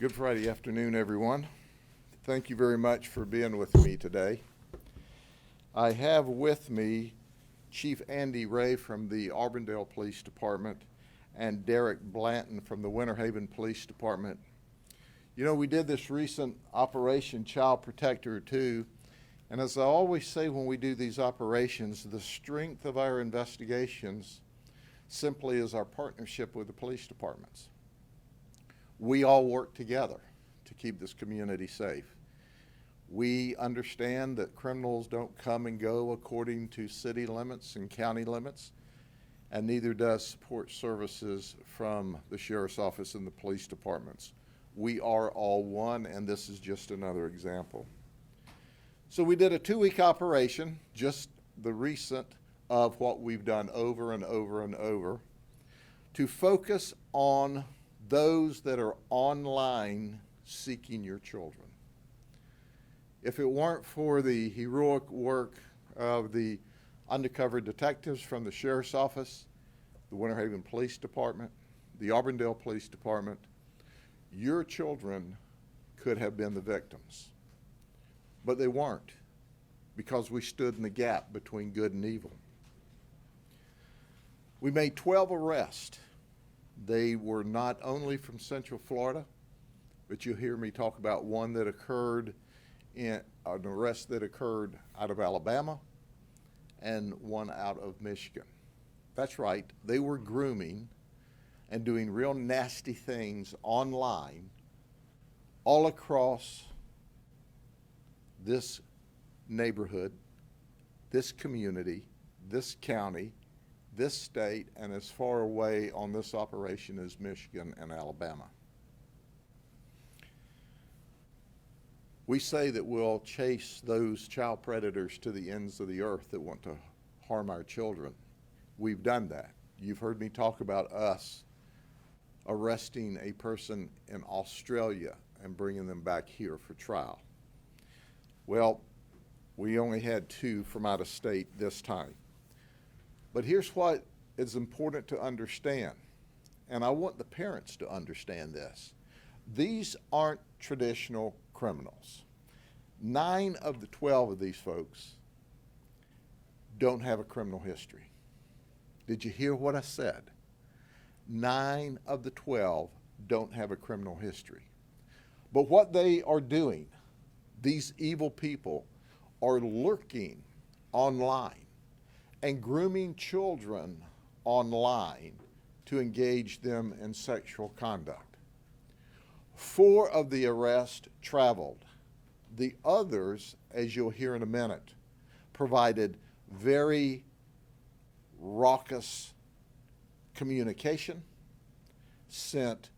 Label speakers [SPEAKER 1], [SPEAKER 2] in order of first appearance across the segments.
[SPEAKER 1] Good Friday afternoon, everyone. Thank you very much for being with me today. I have with me Chief Andy Ray from the Auburndale Police Department and Derek Blanton from the Winter Haven Police Department. You know, we did this recent Operation Child Protector 2, and as I always say when we do these operations, the strength of our investigations simply is our partnership with the police departments. We all work together to keep this community safe. We understand that criminals don't come and go according to city limits and county limits, and neither does support services from the sheriff's office and the police departments. We are all one, and this is just another example. So we did a 2-week operation, just the recent of what we've done over and over and over, to focus on those that are online seeking your children. If it weren't for the heroic work of the undercover detectives from the sheriff's office, the Winter Haven Police Department, the Auburndale Police Department, your children could have been the victims. But they weren't, because we stood in the gap between good and evil. We made 12 arrests. They were not only from Central Florida, but you'll hear me talk about one that occurred in an arrest that occurred out of Alabama and one out of Michigan. That's right, they were grooming and doing real nasty things online all across this neighborhood, this community, this county, this state, and as far away on this operation as Michigan and Alabama. We say that we'll chase those child predators to the ends of the earth that want to harm our children. We've done that. You've heard me talk about us arresting a person in Australia and bringing them back here for trial. Well, we only had 2 from out of state this time. But here's what is important to understand, and I want the parents to understand this. These aren't traditional criminals. 9 of the 12 of these folks don't have a criminal history. Did you hear what I said? 9 of the 12 don't have a criminal history. But what they are doing, these evil people, are lurking online and grooming children online to engage them in sexual conduct. 4 of the arrests traveled. The others, as you'll hear in a minute, provided very raucous communication, sent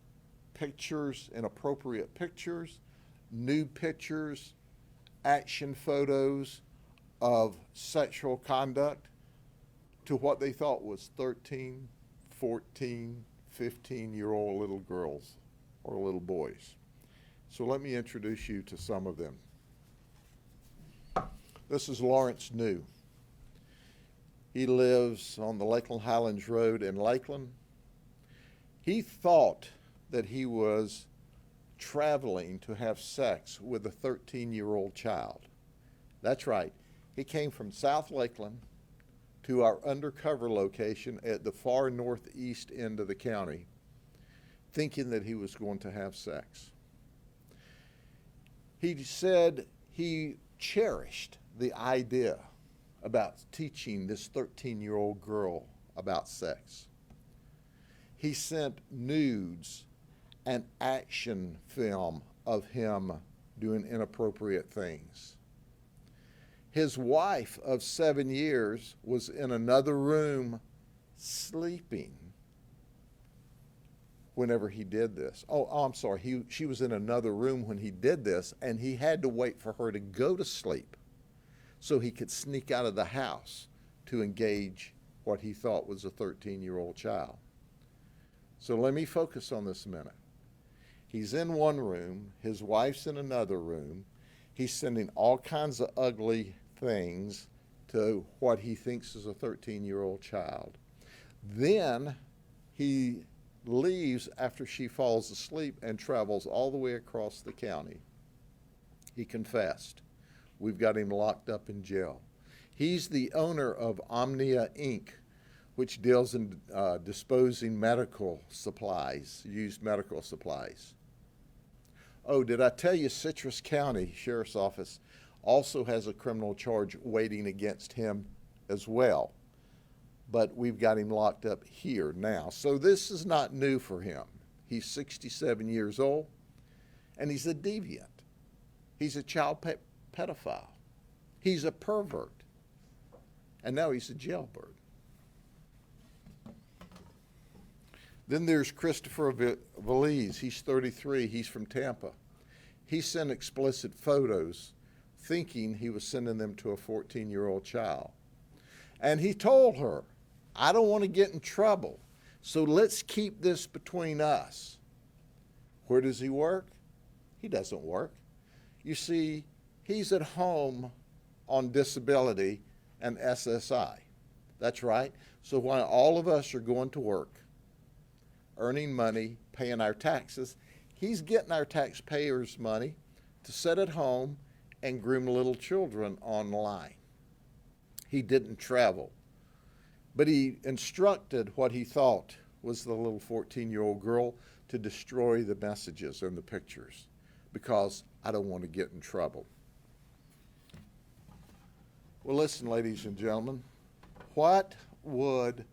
[SPEAKER 1] pictures, inappropriate pictures, nude pictures, action photos of sexual conduct to what they thought was 13, 14, 15-year-old little girls or little boys. So let me introduce you to some of them. This is Lawrence New. He lives on the Lakeland Highlands Road in Lakeland. He thought that he was traveling to have sex with a 13-year-old child. That's right. He came from South Lakeland to our undercover location at the far northeast end of the county, thinking that he was going to have sex. He said he cherished the idea about teaching this 13-year-old girl about sex. He sent nudes and action film of him doing inappropriate things. His wife of 7 years was in another room sleeping whenever he did this. I'm sorry, she was in another room when he did this, and he had to wait for her to go to sleep so he could sneak out of the house to engage what he thought was a 13-year-old child. So let me focus on this a minute. He's in one room, his wife's in another room, he's sending all kinds of ugly things to what he thinks is a 13-year-old child. Then he leaves after she falls asleep and travels all the way across the county. He confessed. We've got him locked up in jail. He's the owner of Omnia Inc., which deals in disposing medical supplies, used medical supplies. Oh, did I tell you Citrus County Sheriff's Office also has a criminal charge waiting against him as well? But we've got him locked up here now. So this is not new for him. He's 67 years old, and he's a deviant. He's a child pedophile. He's a pervert. And now he's a jailbird. Then there's Christopher Valise. He's 33. He's from Tampa. He sent explicit photos thinking he was sending them to a 14-year-old child. And he told her, I don't want to get in trouble, so let's keep this between us. Where does he work? He doesn't work. You see, he's at home on disability and SSI. That's right. So while all of us are going to work, earning money, paying our taxes, he's getting our taxpayers' money to sit at home and groom little children online. He didn't travel, but he instructed what he thought was the little 14-year-old girl to destroy the messages and the pictures because I don't want to get in trouble. Well, listen, ladies and gentlemen, what would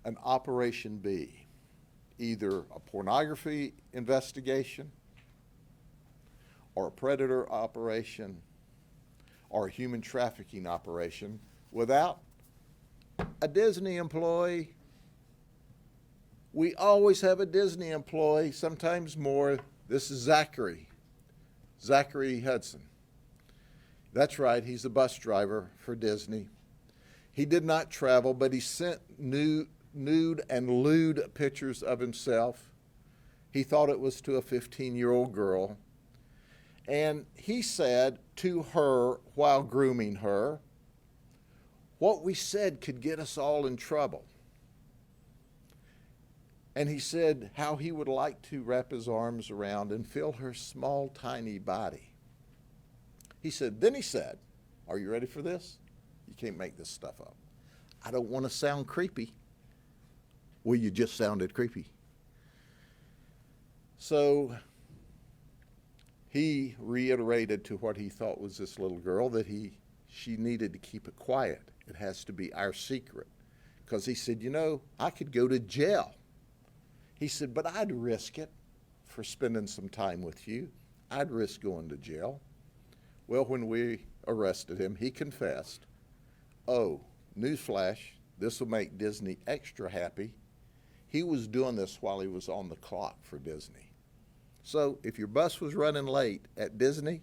[SPEAKER 1] an operation be? Either a pornography investigation or a predator operation or a human trafficking operation without a Disney employee? We always have a Disney employee, sometimes more. This is Zachary Hudson. That's right, he's a bus driver for Disney. He did not travel, but he sent nude and lewd pictures of himself. He thought it was to a 15-year-old girl. And he said to her while grooming her, what we said could get us all in trouble. And he said how he would like to wrap his arms around and feel her small, tiny body. Then he said, are you ready for this? You can't make this stuff up. I don't want to sound creepy. Well, you just sounded creepy. So he reiterated to what he thought was this little girl that she needed to keep it quiet. It has to be our secret. Because he said, I could go to jail. He said, but I'd risk it for spending some time with you. I'd risk going to jail. Well, when we arrested him, he confessed. Oh, newsflash, this will make Disney extra happy. He was doing this while he was on the clock for Disney. So if your bus was running late at Disney,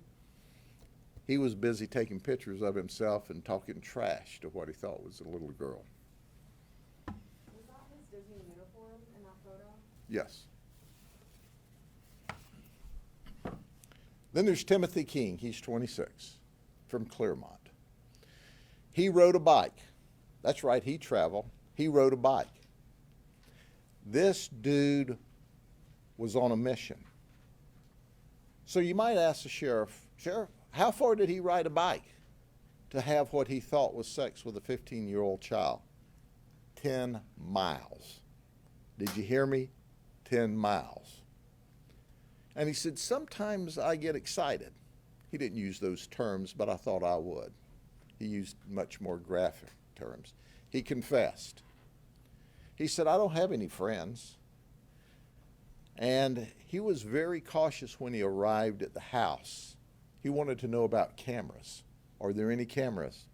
[SPEAKER 1] he was busy taking pictures of himself and talking trash to what he thought was a little girl.
[SPEAKER 2] Was that his Disney uniform in that photo?
[SPEAKER 1] Yes. Then there's Timothy King. He's 26, from Clermont. He rode a bike. That's right, he traveled. He rode a bike. This dude was on a mission. So you might ask the sheriff, how far did he ride a bike to have what he thought was sex with a 15-year-old child? 10 miles. Did you hear me? 10 miles. And he said, sometimes I get excited. He didn't use those terms, but I thought I would. He used much more graphic terms. He confessed. He said, I don't have any friends. And he was very cautious when he arrived at the house. He wanted to know about cameras. Are there any cameras?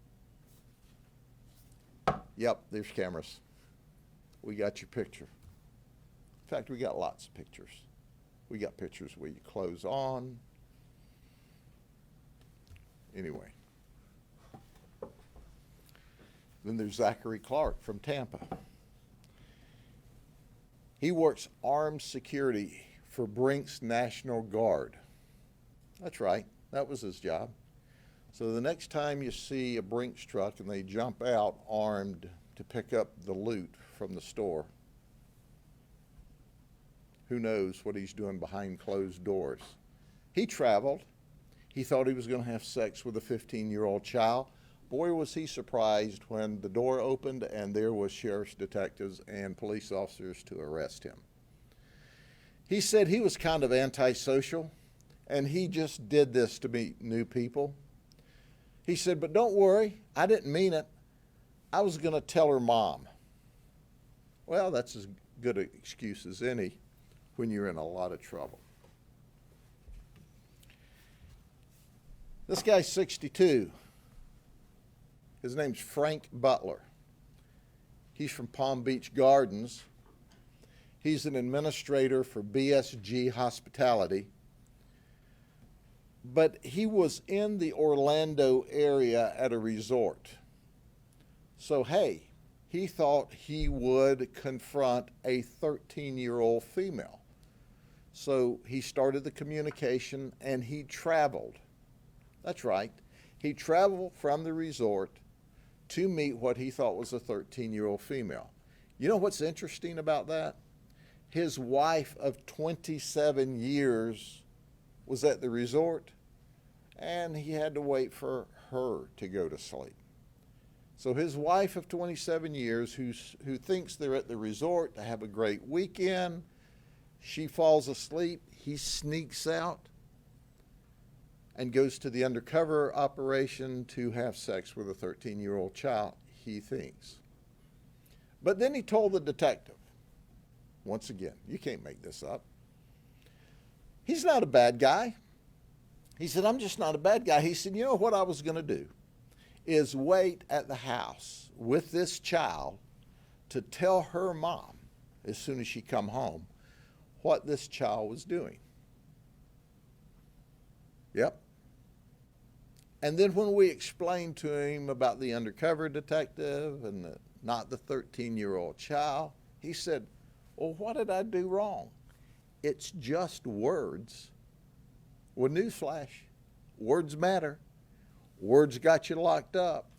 [SPEAKER 1] Yep, there's cameras. We got your picture. In fact, we got lots of pictures. We got pictures with your clothes on. Anyway. Then there's Zachary Clark from Tampa. He works armed security for Brink's National Guard. That's right, that was his job. So the next time you see a Brinks truck and they jump out armed to pick up the loot from the store, Who knows what he's doing behind closed doors? He traveled. He thought he was going to have sex with a 15-year-old child. Boy, was he surprised when the door opened and there was sheriff's detectives and police officers to arrest him. He said he was kind of antisocial, and he just did this to meet new people. He said, but don't worry, I didn't mean it. I was going to tell her mom. Well, that's as good an excuse as any when you're in a lot of trouble. This guy's 62. His name's Frank Butler. He's from Palm Beach Gardens. He's an administrator for BSG Hospitality. But he was in the Orlando area at a resort. So, hey, he thought he would confront a 13-year-old female. So he started the communication and he traveled. That's right. He traveled from the resort to meet what he thought was a 13-year-old female. You know what's interesting about that? His wife of 27 years was at the resort, and he had to wait for her to go to sleep. So his wife of 27 years, who thinks they're at the resort to have a great weekend, she falls asleep, he sneaks out and goes to the undercover operation to have sex with a 13-year-old child, he thinks. But then he told the detective, once again, you can't make this up. He's not a bad guy. He said, I'm just not a bad guy. He said, you know what I was going to do is wait at the house with this child to tell her mom, as soon as she come home, what this child was doing. Yep. And then when we explained to him about the undercover detective and not the 13-year-old child, he said, well, what did I do wrong? It's just words. Well, newsflash, words matter. Words got you locked up.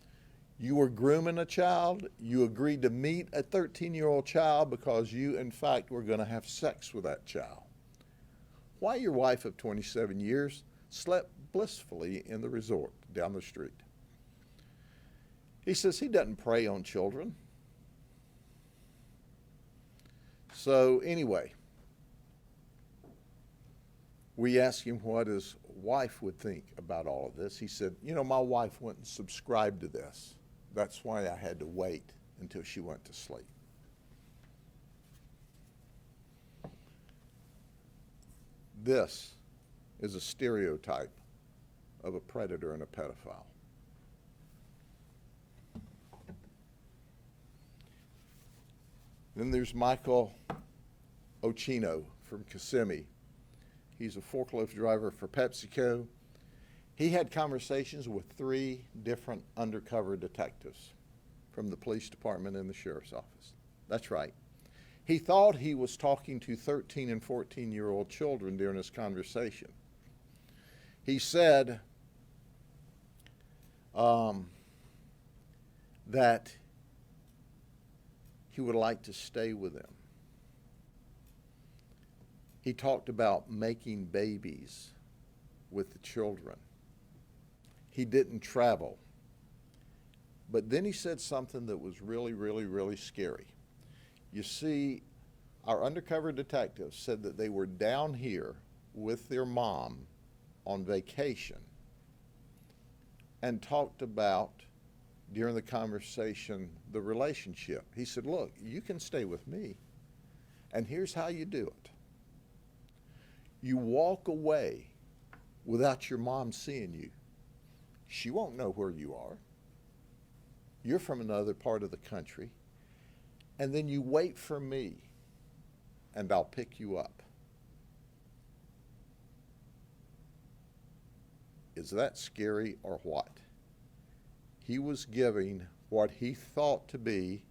[SPEAKER 1] You were grooming a child. You agreed to meet a 13-year-old child because you, in fact, were going to have sex with that child. Why your wife of 27 years slept blissfully in the resort down the street. He says he doesn't prey on children. So anyway, we asked him what his wife would think about all of this. He said, you know, my wife wouldn't subscribe to this. That's why I had to wait until she went to sleep. This is a stereotype of a predator and a pedophile. Then there's Michael Ochino from Kissimmee. He's a forklift driver for PepsiCo. He had conversations with 3 different undercover detectives from the police department and the sheriff's office. That's right. He thought he was talking to 13 and 14-year-old children during his conversation. He said that he would like to stay with them. He talked about making babies with the children. He didn't travel. But then he said something that was really, really, really scary. You see, our undercover detectives said that they were down here with their mom on vacation and talked about, during the conversation, the relationship. He said, look, you can stay with me, and here's how you do it. You walk away without your mom seeing you. She won't know where you are. You're from another part of the country. And then you wait for me, and I'll pick you up. Is that scary or what? He was giving what he thought to be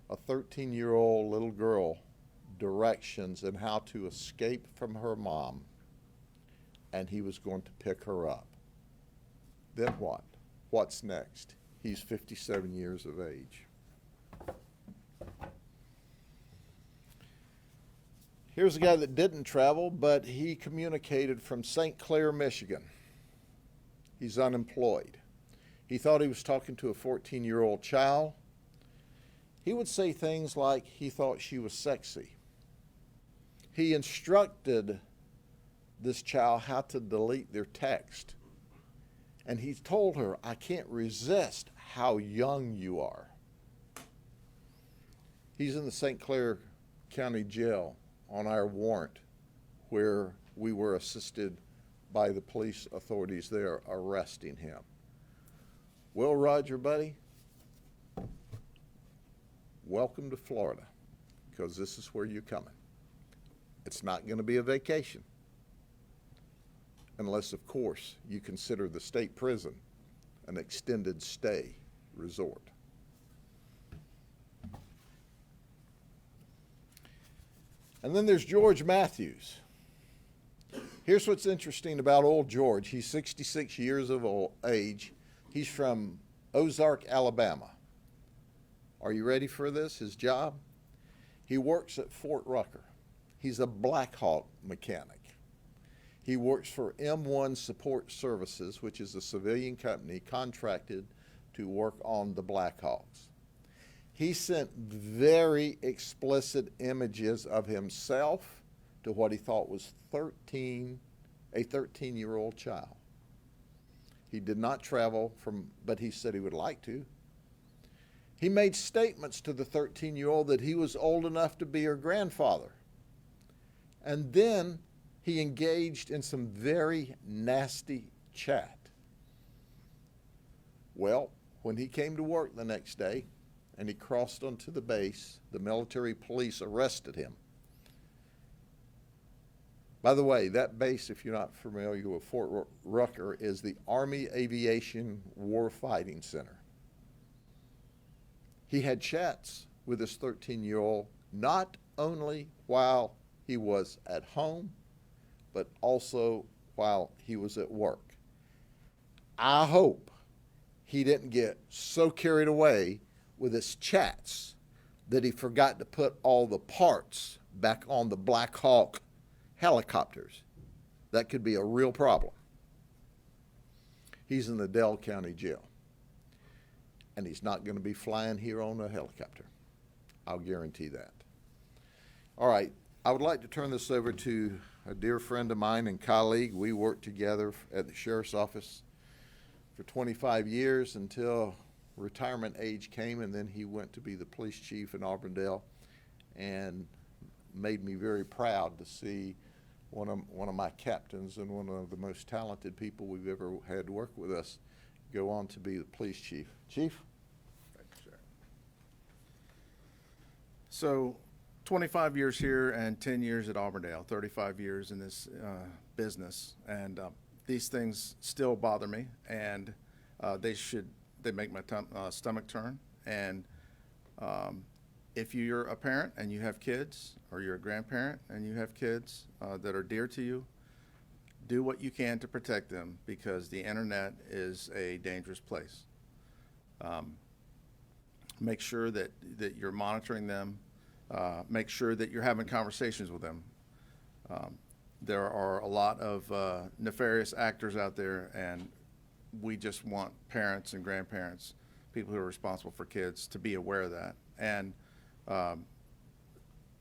[SPEAKER 1] a 13-year-old little girl directions in how to escape from her mom, and he was going to pick her up. Then what? What's next? He's 57 years of age. Here's a guy that didn't travel, but he communicated from St. Clair, Michigan. He's unemployed. He thought he was talking to a 14-year-old child. He would say things like he thought she was sexy. He instructed this child how to delete their text. And he told her, I can't resist how young you are. He's in the St. Clair County Jail on our warrant, where we were assisted by the police authorities there arresting him. Well, Roger, buddy, welcome to Florida, because this is where you're coming. It's not going to be a vacation, unless, of course, you consider the state prison an extended stay resort. And then there's George Matthews. Here's what's interesting about old George. He's 66 years of age. He's from Ozark, Alabama. Are you ready for this? His job? He works at Fort Rucker. He's a Black Hawk mechanic. He works for M1 Support Services, which is a civilian company contracted to work on the Black Hawks. He sent very explicit images of himself to what he thought was a 13-year-old child. He did not travel but he said he would like to. He made statements to the 13-year-old that he was old enough to be her grandfather. And then he engaged in some very nasty chat. Well, when he came to work the next day and he crossed onto the base, the military police arrested him. By the way, that base, if you're not familiar with Fort Rucker, is the Army Aviation Warfighting Center. He had chats with this 13-year-old not only while he was at home, but also while he was at work. I hope he didn't get so carried away with his chats that he forgot to put all the parts back on the Black Hawk helicopters. That could be a real problem. He's in the Dell County Jail. And he's not going to be flying here on a helicopter. I'll guarantee that. All right, I would like to turn this over to a dear friend of mine and colleague. We worked together at the Sheriff's Office for 25 years until retirement age came, and then he went to be the police chief in Auburndale, and made me very proud to see one of my captains and one of the most talented people we've ever had work with us go on to be the police chief. Chief?
[SPEAKER 3] Thank you, sir. So 25 years here and 10 years at Auburndale, 35 years in this business, and these things still bother me, and they make my stomach turn. And if you're a parent and you have kids, or you're a grandparent and you have kids that are dear to you, do what you can to protect them, because the internet is a dangerous place. Make sure that you're monitoring them. Make sure that you're having conversations with them. There are a lot of nefarious actors out there, and we just want parents and grandparents, people who are responsible for kids, to be aware of that, and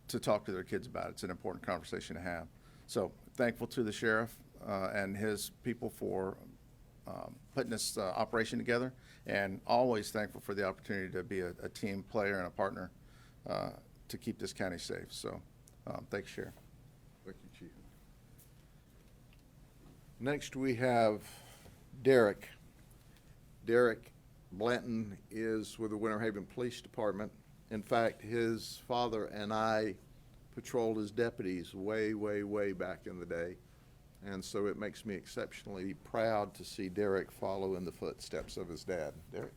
[SPEAKER 3] to talk to their kids about it. It's an important conversation to have. So thankful to the sheriff and his people for putting this operation together, and always thankful for the opportunity to be a team player and a partner to keep this county safe. So thanks, Sheriff.
[SPEAKER 1] Thank you, Chief. Next we have Derek. Derek Blanton is with the Winter Haven Police Department. In fact, his father and I patrolled as deputies way, way, way back in the day. And so it makes me exceptionally proud to see Derek follow in the footsteps of his dad. Derek?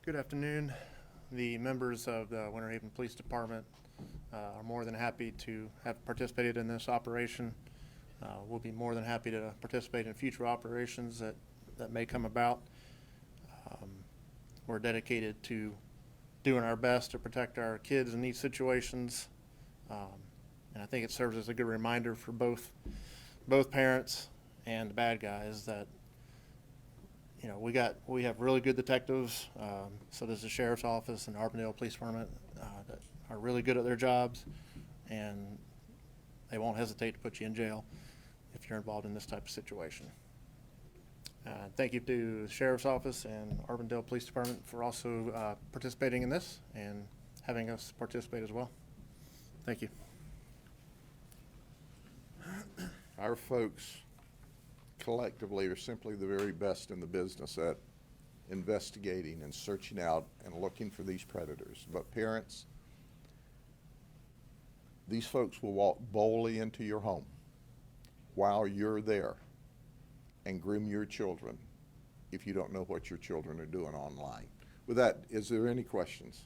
[SPEAKER 4] Good afternoon. The members of the Winter Haven Police Department are more than happy to have participated in this operation. We'll be more than happy to participate in future operations that may come about. We're dedicated to doing our best to protect our kids in these situations. And I think it serves as a good reminder for both parents and the bad guys that, you know, we have really good detectives. So does the sheriff's office and Arbondale Police Department that are really good at their jobs, and they won't hesitate to put you in jail if you're involved in this type of situation. Thank you to the sheriff's office and Arbondale Police Department for also participating in this and having us participate as well. Thank you.
[SPEAKER 1] Our folks collectively are simply the very best in the business at investigating and searching out and looking for these predators. But parents, these folks will walk boldly into your home while you're there and groom your children if you don't know what your children are doing online. With that, is there any questions?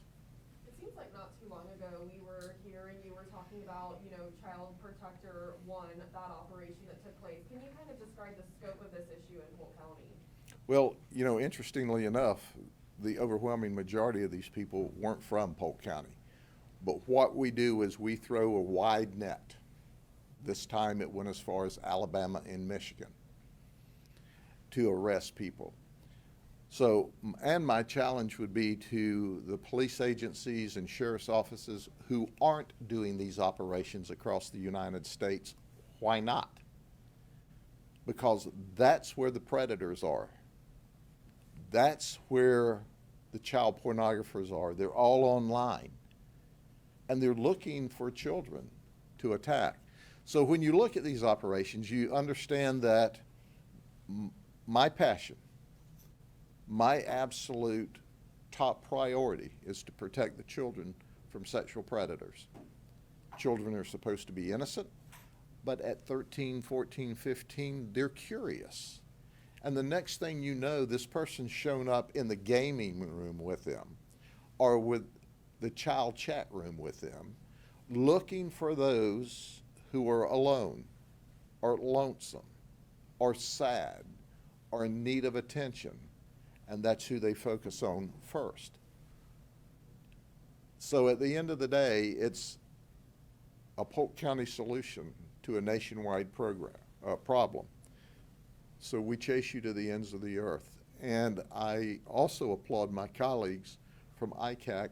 [SPEAKER 2] It seems like not too long ago, we were here and you were talking about, you know, Child Protector 1, that operation that took place. Can you kind of describe the scope of this issue in Polk County?
[SPEAKER 1] Well, you know, interestingly enough, the overwhelming majority of these people weren't from Polk County. But what we do is we throw a wide net. This time it went as far as Alabama and Michigan to arrest people. So, and my challenge would be to the police agencies and sheriff's offices who aren't doing these operations across the United States, why not? Because that's where the predators are. That's where the child pornographers are. They're all online. And they're looking for children to attack. So when you look at these operations, you understand that my passion, my absolute top priority is to protect the children from sexual predators. Children are supposed to be innocent, but at 13, 14, 15, they're curious. And the next thing you know, this person's shown up in the gaming room with them or with the child chat room with them, looking for those who are alone or lonesome or sad or in need of attention. And that's who they focus on first. So at the end of the day, it's a Polk County solution to a nationwide problem. So we chase you to the ends of the earth. And I also applaud my colleagues from ICAC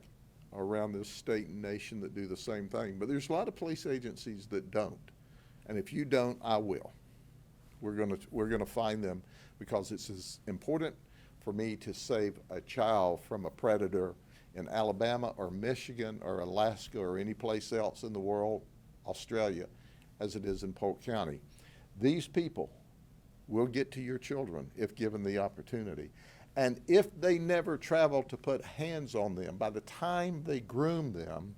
[SPEAKER 1] around this state and nation that do the same thing. But there's a lot of police agencies that don't. And if you don't, I will. We're gonna find them, because it's as important for me to save a child from a predator in Alabama or Michigan or Alaska or any place else in the world, Australia, as it is in Polk County. These people will get to your children if given the opportunity. And if they never travel to put hands on them, by the time they groom them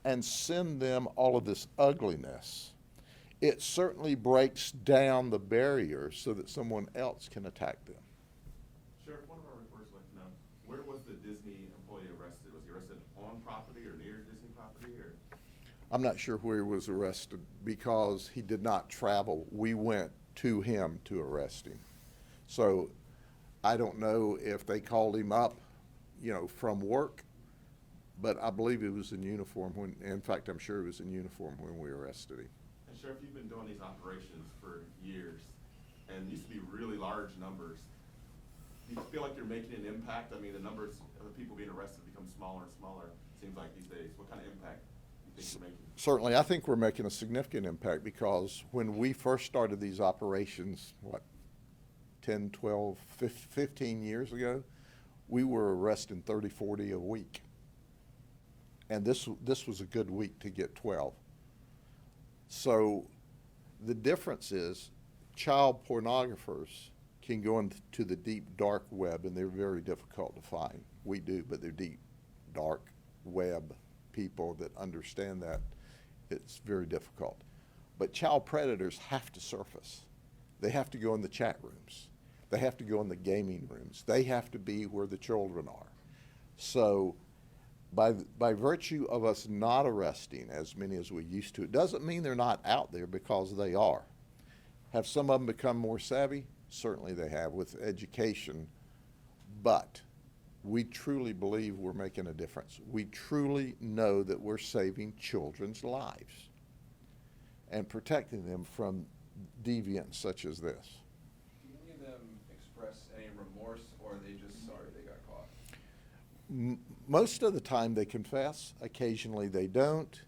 [SPEAKER 1] and send them all of this ugliness, it certainly breaks down the barriers so that someone else can attack them.
[SPEAKER 5] Sheriff, one of our reporters would like to know, where was the Disney employee arrested? Was he arrested on property or near Disney property, or?
[SPEAKER 1] I'm not sure where he was arrested because he did not travel. We went to him to arrest him. So I don't know if they called him up, you know, from work, but I believe he was in uniform when, in fact, I'm sure he was in uniform when we arrested him.
[SPEAKER 5] And Sheriff, you've been doing these operations for years, and used to be really large numbers. Do you feel like you're making an impact? I mean, the numbers of the people being arrested become smaller and smaller, it seems like these days. What kind of impact do you think you're making?
[SPEAKER 1] Certainly, I think we're making a significant impact, because when we first started these operations, 10, 12, 15 years ago, we were arresting 30, 40 a week. And this was a good week to get 12. So the difference is child pornographers can go into the deep, dark web, and they're very difficult to find. We do, but they're deep, dark web people that understand that. It's very difficult. But child predators have to surface. They have to go in the chat rooms. They have to go in the gaming rooms. They have to be where the children are. So by virtue of us not arresting as many as we used to, it doesn't mean they're not out there, because they are. Have some of them become more savvy? Certainly they have with education. But we truly believe we're making a difference. We truly know that we're saving children's lives and protecting them from deviants such as this.
[SPEAKER 6] Do any of them express any remorse, or are they just sorry they got caught?
[SPEAKER 1] Most of the time they confess, occasionally they don't.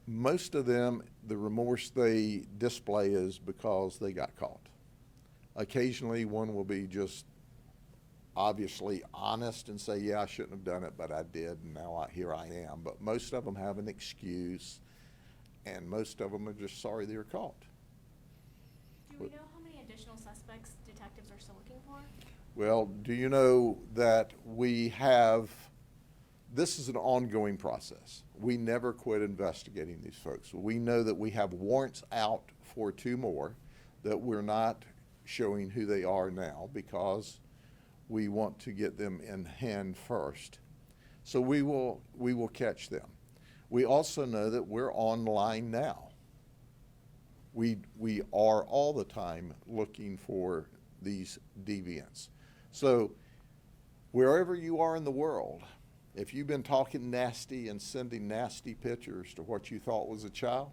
[SPEAKER 1] Most of them, the remorse they display is because they got caught. Occasionally one will be just obviously honest and say, yeah, I shouldn't have done it, but I did, and now here I am. But most of them have an excuse, and most of them are just sorry they were caught.
[SPEAKER 7] Do we know how many additional suspects detectives are still looking for?
[SPEAKER 1] Well, do you know that we have, this is an ongoing process. We never quit investigating these folks. We know that we have warrants out for 2 more that we're not showing who they are now because we want to get them in hand first. So we will catch them. We also know that we're online now. We are all the time looking for these deviants. So wherever you are in the world, if you've been talking nasty and sending nasty pictures to what you thought was a child,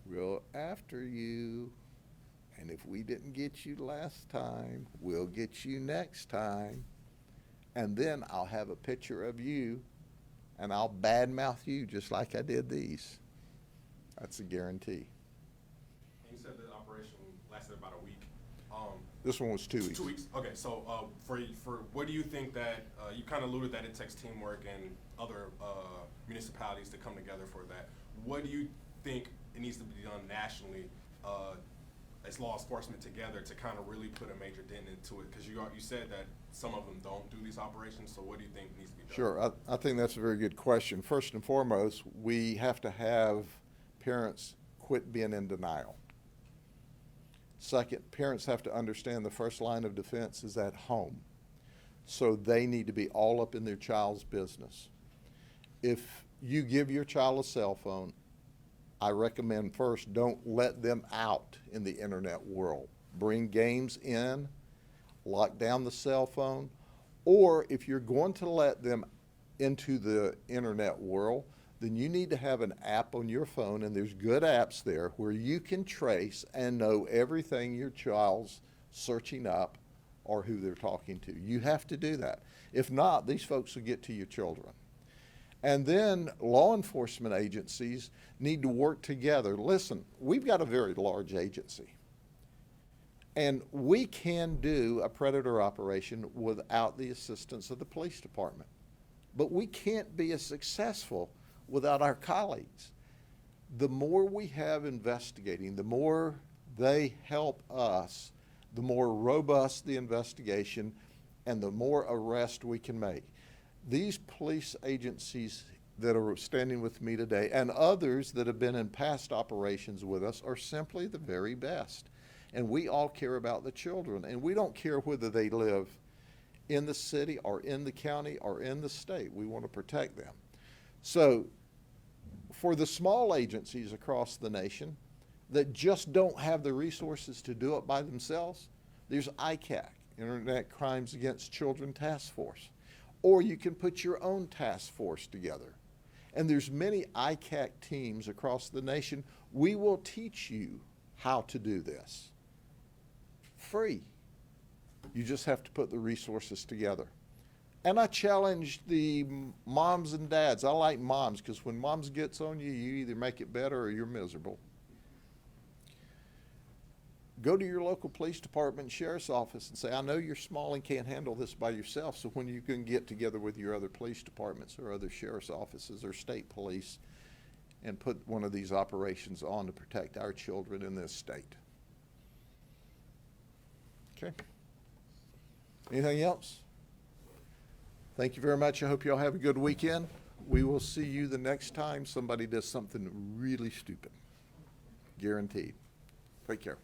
[SPEAKER 1] we're after you. And if we didn't get you last time, we'll get you next time. And then I'll have a picture of you and I'll badmouth you just like I did these. That's a guarantee.
[SPEAKER 8] And you said the operation lasted about a week.
[SPEAKER 1] This one was 2 weeks.
[SPEAKER 8] 2 weeks. Okay, so for what do you think that you kind of alluded that it takes teamwork and other municipalities to come together for that? What do you think it needs to be done nationally as law enforcement together to kind of really put a major dent into it? Because you said that some of them don't do these operations. So what do you think needs to be done?
[SPEAKER 1] Sure, I think that's a very good question. First and foremost, we have to have parents quit being in denial. Second, parents have to understand the first line of defense is at home. So they need to be all up in their child's business. If you give your child a cell phone, I recommend first don't let them out in the internet world. Bring games in, lock down the cell phone, or if you're going to let them into the internet world, then you need to have an app on your phone, and there's good apps there where you can trace and know everything your child's searching up or who they're talking to. You have to do that. If not, these folks will get to your children. And then law enforcement agencies need to work together. Listen, we've got a very large agency, and we can do a predator operation without the assistance of the police department. But we can't be as successful without our colleagues. The more we have investigating, the more they help us, the more robust the investigation and the more arrest we can make. These police agencies that are standing with me today and others that have been in past operations with us are simply the very best. And we all care about the children, and we don't care whether they live in the city or in the county or in the state. We want to protect them. So for the small agencies across the nation that just don't have the resources to do it by themselves, there's ICAC, Internet Crimes Against Children Task Force. Or you can put your own task force together. And there's many ICAC teams across the nation. We will teach you how to do this. Free. You just have to put the resources together. And I challenge the moms and dads. I like moms because when moms gets on you, you either make it better or you're miserable. Go to your local police department and sheriff's office and say, I know you're small and can't handle this by yourself, so when you can get together with your other police departments or other sheriff's offices or state police and put one of these operations on to protect our children in this state. Okay. Anything else? Thank you very much. I hope you all have a good weekend. We will see you the next time somebody does something really stupid. Guaranteed. Take care.